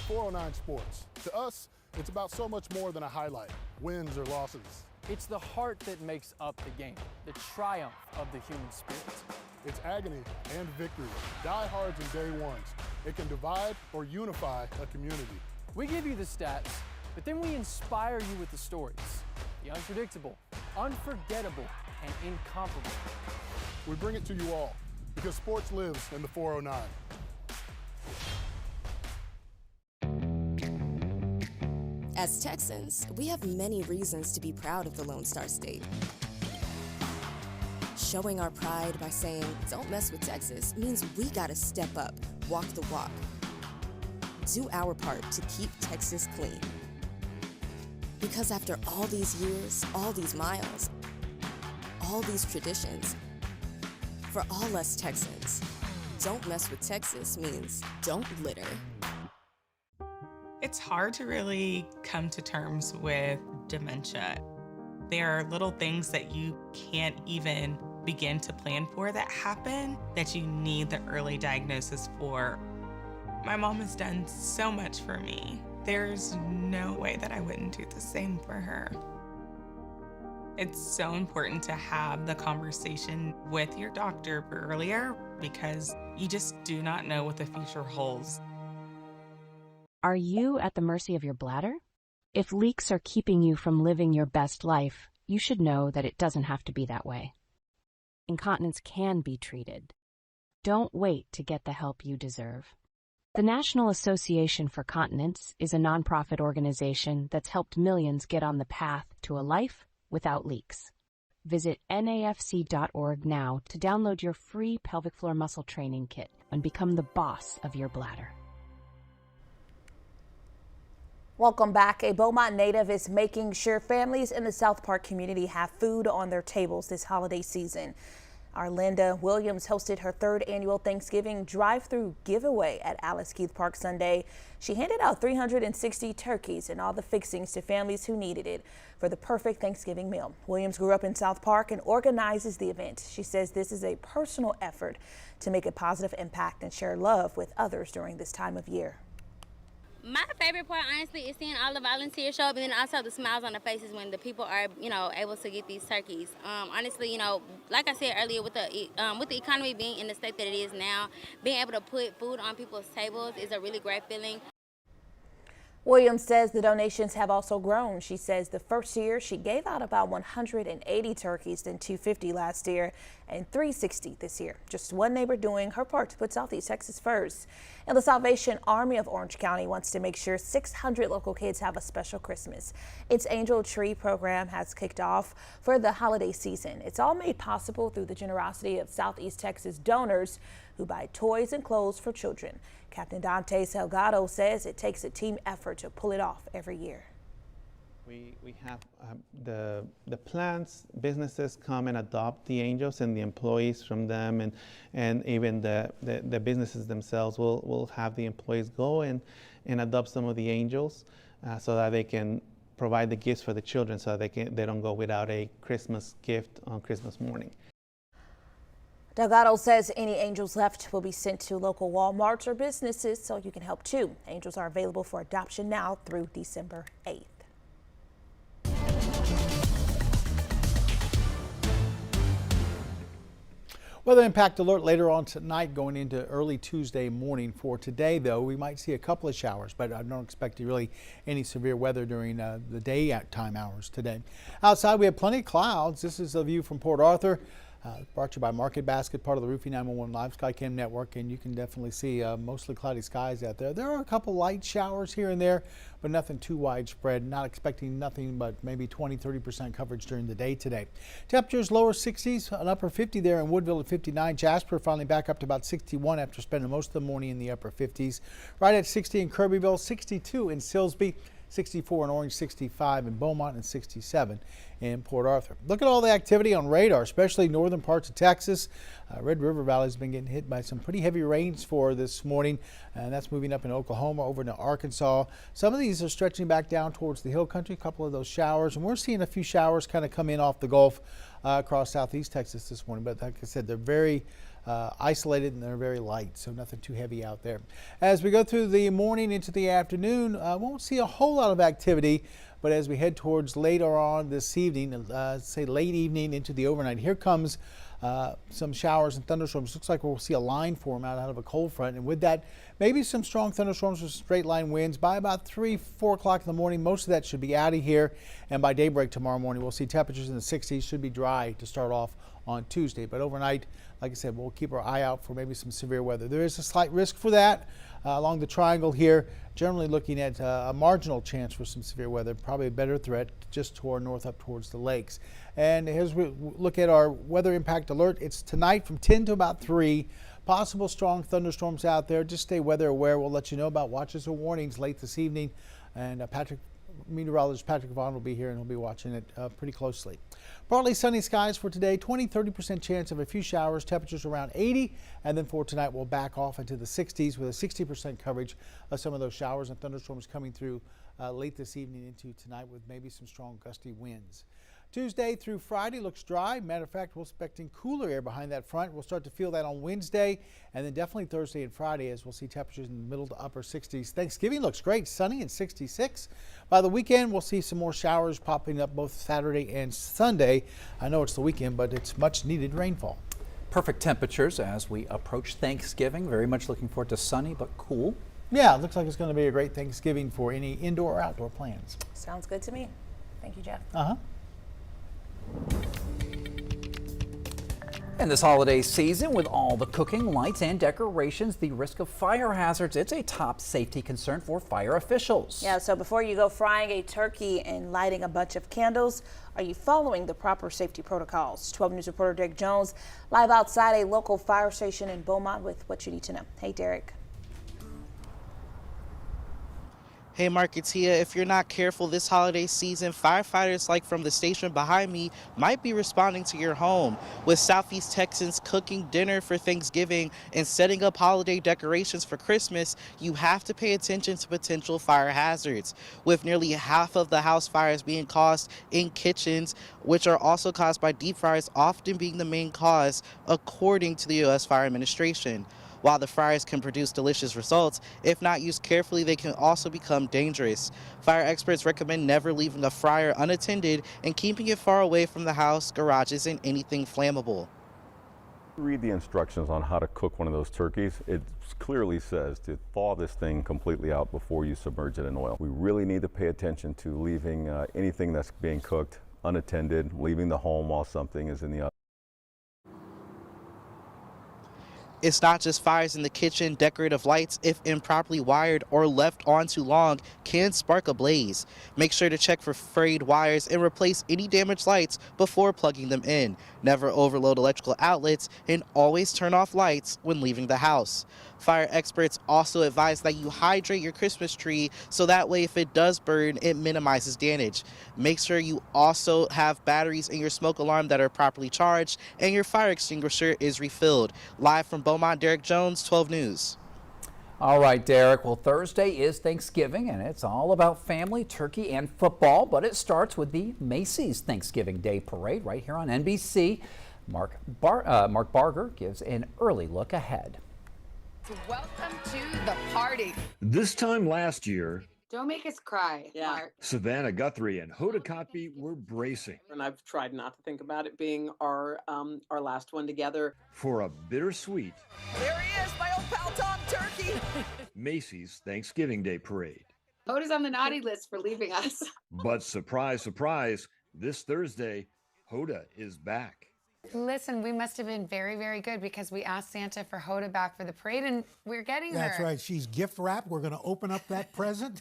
409 Sports. To us, it's about so much more than a highlight, wins or losses. It's the heart that makes up the game, the triumph of the human spirit. It's agony and victory, diehards and day ones. It can divide or unify a community. We give you the stats, but then we inspire you with the stories. The unpredictable, unforgettable, and incomparable. We bring it to you all because sports lives in the 409. As Texans, we have many reasons to be proud of the Lone Star State. Showing our pride by saying, "Don't mess with Texas," means we gotta step up, walk the walk. Do our part to keep Texas clean. Because after all these years, all these miles, all these traditions, for all us Texans, don't mess with Texas means don't litter. It's hard to really come to terms with dementia. There are little things that you can't even begin to plan for that happen that you need the early diagnosis for. My mom has done so much for me. There's no way that I wouldn't do the same for her. It's so important to have the conversation with your doctor earlier because you just do not know what the future holds. Are you at the mercy of your bladder? If leaks are keeping you from living your best life, you should know that it doesn't have to be that way. Incontinence can be treated. Don't wait to get the help you deserve. The National Association for Continence is a nonprofit organization that's helped millions get on the path to a life without leaks. Visit nafc.org now to download your free pelvic floor muscle training kit and become the boss of your bladder. Welcome back. A Beaumont native is making sure families in the South Park community have food on their tables this holiday season. Our Linda Williams hosted her third annual Thanksgiving drive-through giveaway at Alice Keith Park Sunday. She handed out 360 turkeys and all the fixings to families who needed it for the perfect Thanksgiving meal. Williams grew up in South Park and organizes the event. She says this is a personal effort to make a positive impact and share love with others during this time of year. My favorite part, honestly, is seeing all the volunteers show up, and then also the smiles on the faces when the people are, able to get these turkeys. Honestly, like I said earlier, with the economy being in the state that it is now, being able to put food on people's tables is a really great feeling. Williams says the donations have also grown. She says the first year she gave out about 180 turkeys, then 250 last year, and 360 this year. Just one neighbor doing her part to put Southeast Texas first. And the Salvation Army of Orange County wants to make sure 600 local kids have a special Christmas. Its Angel Tree program has kicked off for the holiday season. It's all made possible through the generosity of Southeast Texas donors who buy toys and clothes for children. Captain Dante Salgado says it takes a team effort to pull it off every year. We have the plants, businesses come and adopt the angels, and the employees from them, and even the businesses themselves will have the employees go and adopt some of the angels so that they can provide the gifts for the children, so they don't go without a Christmas gift on Christmas morning. Delgado says any angels left will be sent to local Walmarts or businesses so you can help too. Angels are available for adoption now through December 8th. Weather impact alert later on tonight going into early Tuesday morning. For today, though, we might see a couple of showers, but I don't expect really any severe weather during the daytime hours today. Outside, we have plenty of clouds. This is a view from Port Arthur. Brought to you by Market Basket, part of the Roofing 911 Live Skycam network, and you can definitely see mostly cloudy skies out there. There are a couple light showers here and there, but nothing too widespread. Not expecting nothing but maybe 20-30% coverage during the day today. Temperatures lower 60s, an upper 50 there in Woodville at 59. Jasper finally back up to about 61 after spending most of the morning in the upper 50s. Right at 60 in Kirbyville, 62 in Silsbee, 64 in Orange, 65 in Beaumont, and 67 in Port Arthur. Look at all the activity on radar, especially northern parts of Texas. Red River Valley has been getting hit by some pretty heavy rains for this morning, and that's moving up in Oklahoma over into Arkansas. Some of these are stretching back down towards the hill country, a couple of those showers, and we're seeing a few showers kind of come in off the Gulf across southeast Texas this morning. But like I said, they're very isolated and they're very light, so nothing too heavy out there. As we go through the morning into the afternoon, won't see a whole lot of activity, but as we head towards later on this evening, say late evening into the overnight, here comes some showers and thunderstorms. Looks like we'll see a line form out of a cold front, and with that, maybe some strong thunderstorms with straight line winds. By about 3-4 o'clock in the morning, most of that should be out of here, and by daybreak tomorrow morning, we'll see temperatures in the 60s. Should be dry to start off on Tuesday, but overnight, like I said, we'll keep our eye out for maybe some severe weather. There is a slight risk for that along the triangle here, generally looking at a marginal chance for some severe weather, probably a better threat just toward north up towards the lakes. And as we look at our weather impact alert, it's tonight from 10 to about 3. Possible strong thunderstorms out there. Just stay weather aware. We'll let you know about watches or warnings late this evening. And meteorologist Patrick Vaughn will be here and he'll be watching it pretty closely. Partly sunny skies for today, 20-30% chance of a few showers, temperatures around 80, and then for tonight we'll back off into the 60s with a 60% coverage of some of those showers and thunderstorms coming through late this evening into tonight with maybe some strong gusty winds. Tuesday through Friday looks dry. Matter of fact, we're expecting cooler air behind that front. We'll start to feel that on Wednesday, and then definitely Thursday and Friday as we'll see temperatures in the middle to upper 60s. Thanksgiving looks great, sunny and 66. By the weekend, we'll see some more showers popping up both Saturday and Sunday. I know it's the weekend, but it's much needed rainfall. Perfect temperatures as we approach Thanksgiving. Very much looking forward to sunny but cool. Yeah, it looks like it's going to be a great Thanksgiving for any indoor or outdoor plans. Sounds good to me. Thank you, Jeff. And this holiday season, with all the cooking, lights, and decorations, the risk of fire hazards, it's a top safety concern for fire officials. Yeah, so before you go frying a turkey and lighting a bunch of candles, are you following the proper safety protocols? 12 News reporter Derek Jones live outside a local fire station in Beaumont with what you need to know. Hey, Derek. Hey Mark, it's Tia. If you're not careful this holiday season, firefighters like from the station behind me might be responding to your home. With Southeast Texans cooking dinner for Thanksgiving and setting up holiday decorations for Christmas, you have to pay attention to potential fire hazards. With nearly half of the house fires being caused in kitchens, which are also caused by deep fryers often being the main cause, according to the U.S. Fire Administration. While the fryers can produce delicious results, if not used carefully, they can also become dangerous. Fire experts recommend never leaving a fryer unattended and keeping it far away from the house, garages, and anything flammable. Read the instructions on how to cook one of those turkeys. It clearly says to thaw this thing completely out before you submerge it in oil. We really need to pay attention to leaving anything that's being cooked unattended, leaving the home while something is in the oven. It's not just fires in the kitchen. Decorative lights, if improperly wired or left on too long, can spark a blaze. Make sure to check for frayed wires and replace any damaged lights before plugging them in. Never overload electrical outlets and always turn off lights when leaving the house. Fire experts also advise that you hydrate your Christmas tree so that way if it does burn, it minimizes damage. Make sure you also have batteries in your smoke alarm that are properly charged and your fire extinguisher is refilled. Live from Beaumont, Derek Jones, 12 News. All right, Derek. Well, Thursday is Thanksgiving, and it's all about family, turkey, and football. But it starts with the Macy's Thanksgiving Day Parade right here on NBC. Mark Barger gives an early look ahead. Welcome to the party. This time last year, Don't make us cry, Mark. Savannah Guthrie and Hoda Kotb were bracing And I've tried not to think about it being our last one together. for a bittersweet There he is, my old pal Tom Turkey. Macy's Thanksgiving Day Parade. Hoda's on the naughty list for leaving us. But surprise, surprise, this Thursday, Hoda is back. Listen, we must have been very, very good because we asked Santa for Hoda back for the parade and we're getting That's her. right. She's gift wrapped. We're going to open up that present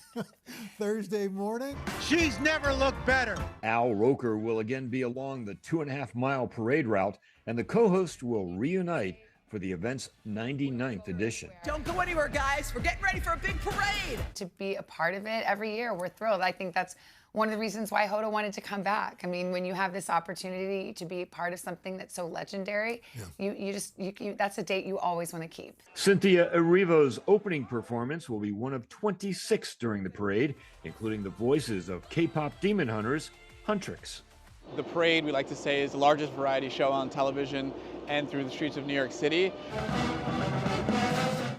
Thursday morning. She's never looked better. Al Roker will again be along the 2.5-mile parade route, and the co-host will reunite for the event's 99th edition. Don't go anywhere, guys. We're getting ready for a big parade. To be a part of it every year, we're thrilled. I think that's one of the reasons why Hoda wanted to come back. I mean, when you have this opportunity to be part of something that's so legendary, that's a date you always want to keep. Cynthia Erivo's opening performance will be one of 26 during the parade, including the voices of K-pop demon hunters, Huntrix. The parade, we like to say, is the largest variety show on television and through the streets of New York City.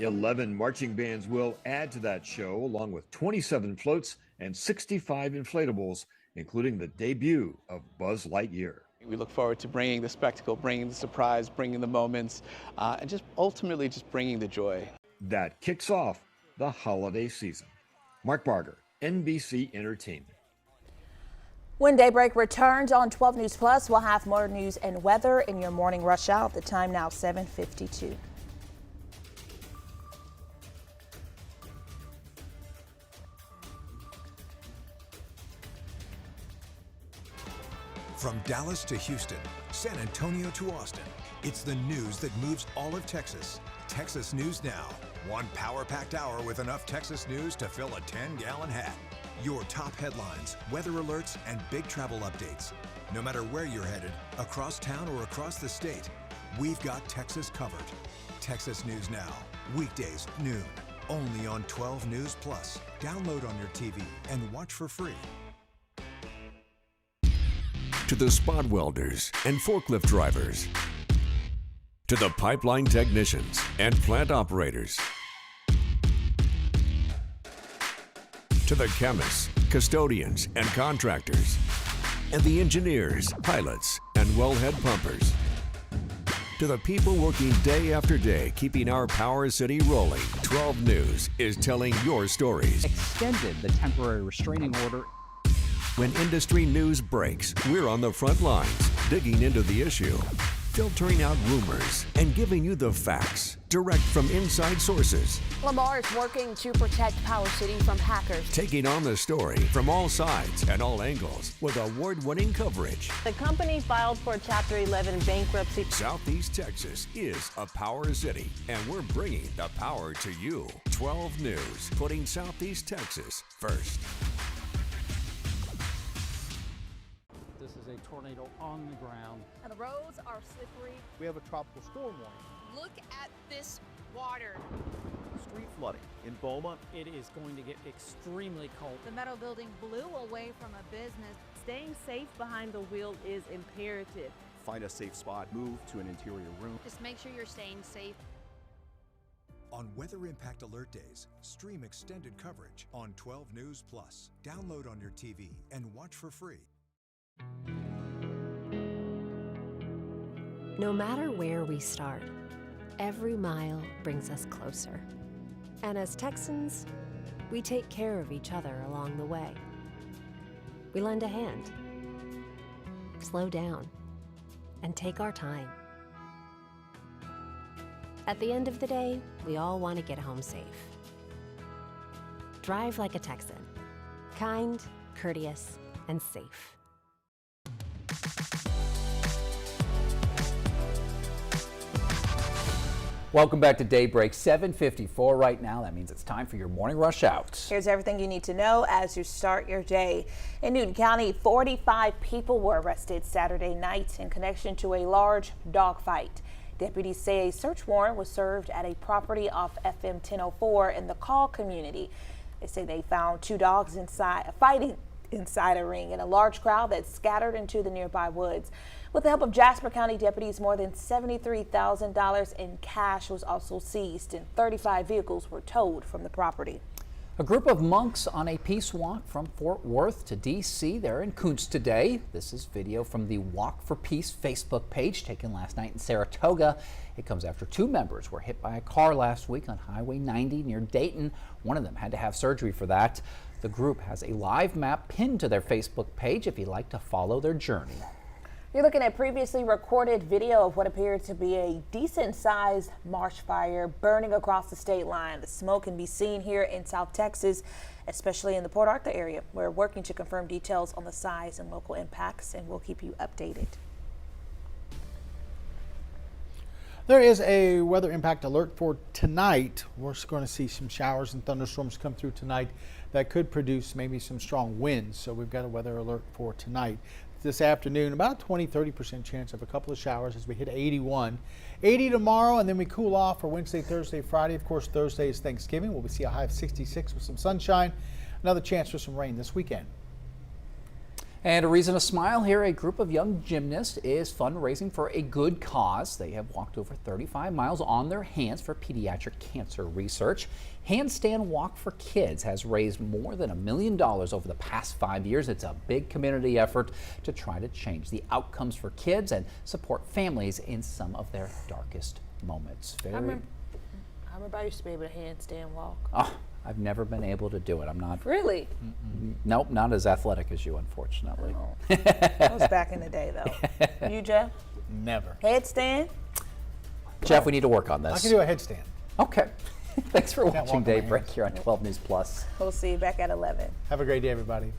11 marching bands will add to that show, along with 27 floats and 65 inflatables, including the debut of Buzz Lightyear. We look forward to bringing the spectacle, bringing the surprise, bringing the moments, and just ultimately just bringing the joy. That kicks off the holiday season. Mark Barger, NBC Entertainment. When Daybreak returns on 12 News Plus, we'll have more news and weather in your morning rush hour. The time now 7:52. From Dallas to Houston, San Antonio to Austin, it's the news that moves all of Texas. Texas News Now. One power-packed hour with enough Texas news to fill a 10-gallon hat. Your top headlines, weather alerts, and big travel updates. No matter where you're headed, across town or across the state, we've got Texas covered. Texas News Now. Weekdays, noon. Only on 12 News Plus. Download on your TV and watch for free. To the spot welders and forklift drivers, to the pipeline technicians and plant operators, to the chemists, custodians, and contractors, and the engineers, pilots, and wellhead pumpers, to the people working day after day keeping our Power City rolling. 12 News is telling your stories. Extended the temporary restraining order. When industry news breaks, we're on the front lines, digging into the issue, filtering out rumors, and giving you the facts, direct from inside sources. Lamar is working to protect Power City from hackers. Taking on the story from all sides and all angles with award-winning coverage. The company filed for Chapter 11 bankruptcy. Southeast Texas is a power city, and we're bringing the power to you. 12 News, putting Southeast Texas first. This is a tornado on the ground. And the roads are slippery. We have a tropical storm warning. Look at this water. Street flooding in Beaumont. It is going to get extremely cold. The metal building blew away from a business. Staying safe behind the wheel is imperative. Find a safe spot, move to an interior room. Just make sure you're staying safe. On Weather Impact Alert Days, stream extended coverage on 12 News Plus. Download on your TV and watch for free. No matter where we start, every mile brings us closer. And as Texans, we take care of each other along the way. We lend a hand, slow down, and take our time. At the end of the day, we all want to get home safe. Drive like a Texan. Kind, courteous, and safe. Welcome back to Daybreak. 7:54 right now. That means it's time for your morning rush out. Here's everything you need to know as you start your day. In Newton County, 45 people were arrested Saturday night in connection to a large dogfight. Deputies say a search warrant was served at a property off FM 1004 in the Call community. They say they found two dogs fighting inside a ring and a large crowd that scattered into the nearby woods. With the help of Jasper County deputies, more than $73,000 in cash was also seized and 35 vehicles were towed from the property. A group of monks on a peace walk from Fort Worth to D.C. They're in Kuntz today. This is video from the Walk for Peace Facebook page taken last night in Saratoga. It comes after two members were hit by a car last week on Highway 90 near Dayton. One of them had to have surgery for that. The group has a live map pinned to their Facebook page if you'd like to follow their journey. You're looking at previously recorded video of what appeared to be a decent-sized marsh fire burning across the state line. The smoke can be seen here in South Texas, especially in the Port Arthur area. We're working to confirm details on the size and local impacts, and we'll keep you updated. There is a weather impact alert for tonight. We're going to see some showers and thunderstorms come through tonight that could produce maybe some strong winds. So we've got a weather alert for tonight. This afternoon, about a 20-30% chance of a couple of showers as we hit 81. 80 tomorrow, and then we cool off for Wednesday, Thursday, Friday. Of course, Thursday is Thanksgiving. We'll see a high of 66 with some sunshine. Another chance for some rain this weekend. And a reason to smile here, a group of young gymnasts is fundraising for a good cause. They have walked over 35 miles on their hands for pediatric cancer research. Handstand Walk for Kids has raised more than $1 million over the past 5 years. It's a big community effort to try to change the outcomes for kids and support families in some of their darkest moments. I remember I used to be able to handstand walk. Oh, I've never been able to do it. I'm not. Really? Nope, not as athletic as you, unfortunately. Oh. That was back in the day, though. You, Jeff? Never. Headstand? Jeff, we need to work on this. I can do a headstand. Okay. Thanks for watching Daybreak here on 12 News Plus. We'll see you back at 11. Have a great day, everybody.